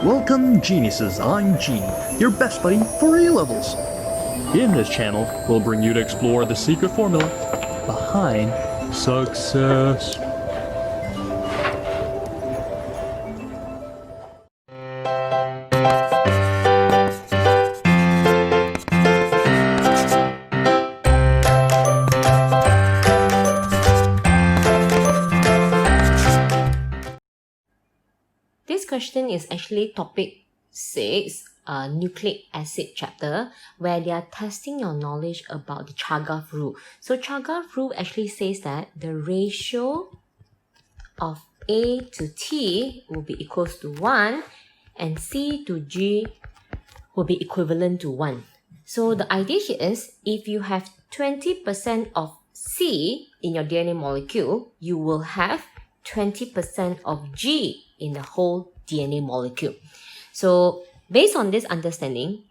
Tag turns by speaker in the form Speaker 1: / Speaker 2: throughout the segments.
Speaker 1: Welcome geniuses, I'm Genie, your best buddy for A-levels. In this channel, we'll bring you to explore the secret formula behind success.
Speaker 2: This question is actually topic 6, nucleic acid chapter, where they are testing your knowledge about the Chargaff rule. So Chargaff rule actually says that the ratio of A to T will be equals to 1 and C to G will be equivalent to 1. So the idea here is if you have 20% of C in your DNA molecule, you will have 20% of G in the whole DNA molecule. So based on this understanding,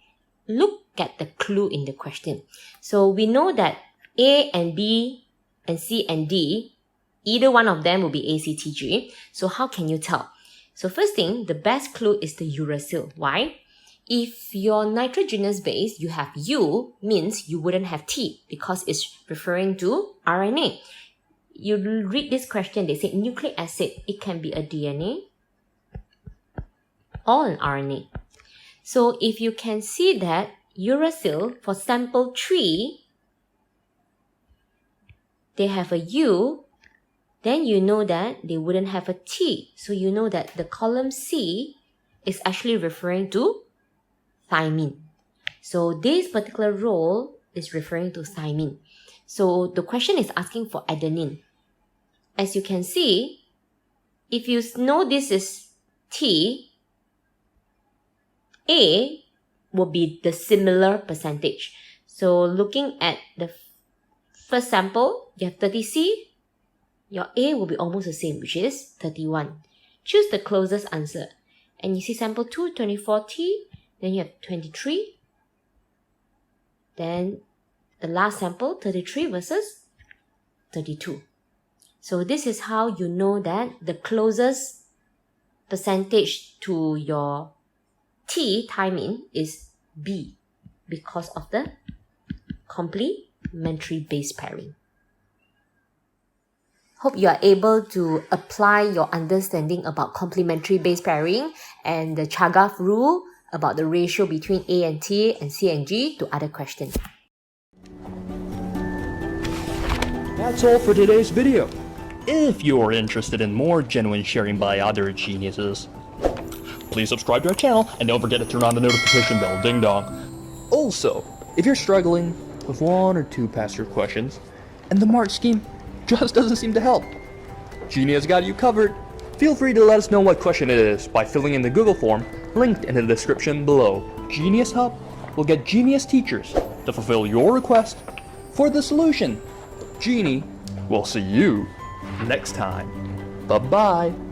Speaker 2: look at the clue in the question. So we know that A and B and C and D, either one of them will be ACTG. So how can you tell? So first thing, the best clue is the uracil. Why? If your nitrogenous base, you have U, means you wouldn't have T because it's referring to RNA. You read this question, they say nucleic acid, it can be a DNA or an RNA. So if you can see that uracil for sample 3, they have a U, then you know that they wouldn't have a T. So you know that the column C is actually referring to thymine. So this particular role is referring to thymine. So the question is asking for adenine. As you can see, if you know this is T, A will be the similar percentage. So looking at the first sample, you have 30C, your A will be almost the same, which is 31. Choose the closest answer. And you see sample 2, 24T, then you have 23. Then the last sample, 33 versus 32. So this is how you know that the closest percentage to your T, thymine, is B because of the complementary base pairing. Hope you are able to apply your understanding about complementary base pairing and the Chargaff rule about the ratio between A and T and C and G to other questions.
Speaker 1: That's all for today's video. If you're interested in more genuine sharing by other geniuses, please subscribe to our channel and don't forget to turn on the notification bell, ding dong. Also, if you're struggling with one or two past year questions and the mark scheme just doesn't seem to help, Genie has got you covered. Feel free to let us know what question it is by filling in the Google form linked in the description below. GenieUs Hub will get genius teachers to fulfill your request for the solution. Genie will see you next time. Bye-bye.